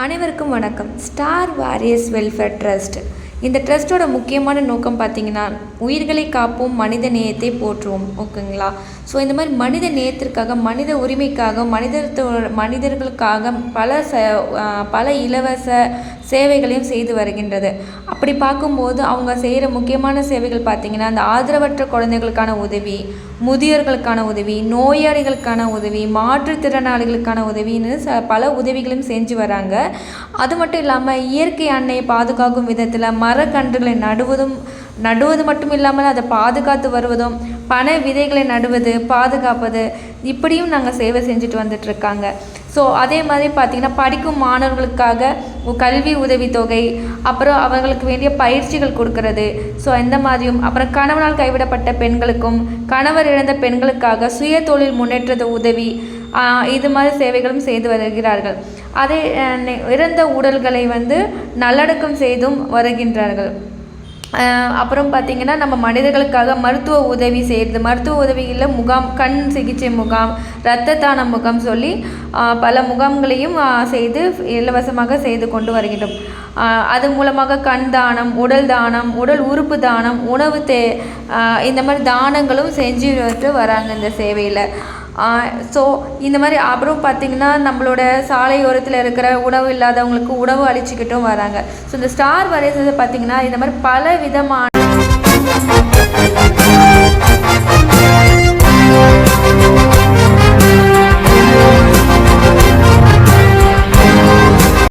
அனைவருக்கும் வணக்கம். Star warriors welfare trust. இந்த ட்ரஸ்ட்டோட முக்கியமான நோக்கம் பார்த்திங்கன்னா, உயிர்களை காப்போம், மனித நேயத்தை போற்றுவோம். ஓகேங்களா? ஸோ இந்த மாதிரி மனித நேயத்திற்காக, மனித உரிமைக்காக, மனிதர்களுக்காக பல இலவச சேவைகளையும் செய்து வருகின்றது. அப்படி பார்க்கும்போது அவங்க செய்கிற முக்கியமான சேவைகள் பார்த்திங்கன்னா, அந்த ஆதரவற்ற குழந்தைகளுக்கான உதவி, முதியோர்களுக்கான உதவி, நோயாளிகளுக்கான உதவி, மாற்றுத்திறனாளிகளுக்கான உதவின்னு பல உதவிகளையும் செஞ்சு வராங்க. அது மட்டும் இல்லாமல் இயற்கை அன்னையை பாதுகாக்கும் விதத்தில் மரக்கன்றுகளை நடுவது மட்டும் இல்லாமல் அதை பாதுகாத்து வருவதும், பனை விதைகளை நடுவது, பாதுகாப்பது, இப்படியும் நாங்கள் சேவை செஞ்சுட்டு வந்துட்டுருக்காங்க. ஸோ அதே மாதிரி பார்த்திங்கன்னா, படிக்கும் மாணவர்களுக்காக கல்வி உதவித்தொகை, அப்புறம் அவர்களுக்கு வேண்டிய பயிற்சிகள் கொடுக்கறது, ஸோ இந்த மாதிரியும், அப்புறம் கணவனால் கைவிடப்பட்ட பெண்களுக்கும் கணவர் இழந்த பெண்களுக்காக சுய தொழில் முன்னேற்ற உதவி, இது மாதிரி சேவைகளும் செய்து வருகிறார்கள். அதே இறந்த உடல்களை நல்லடக்கம் செய்தும் வருகின்றார்கள். அப்புறம் பார்த்திங்கன்னா, நம்ம மனிதர்களுக்காக மருத்துவ உதவி செய்கிறது, மருத்துவ உதவிகளில் முகாம், கண் சிகிச்சை முகாம், இரத்த தான முகாம் சொல்லி பல முகாம்களையும் செய்து இலவசமாக செய்து கொண்டு வருகின்றோம். அது மூலமாக கண் தானம், உடல் தானம், உடல் உறுப்பு தானம், உணவு இந்த மாதிரி தானங்களும் செஞ்சுட்டு வராங்க இந்த சேவையில். ஸோ இந்த மாதிரி அப்புறம் பார்த்திங்கன்னா, நம்மளோட சாலையோரத்தில் இருக்கிற உணவு இல்லாதவங்களுக்கு உணவு அளிச்சுக்கிட்டும் வராங்க. ஸோ இந்த ஸ்டார் வாரியர்ஸ் பார்த்திங்கன்னா, இந்த மாதிரி பல விதமான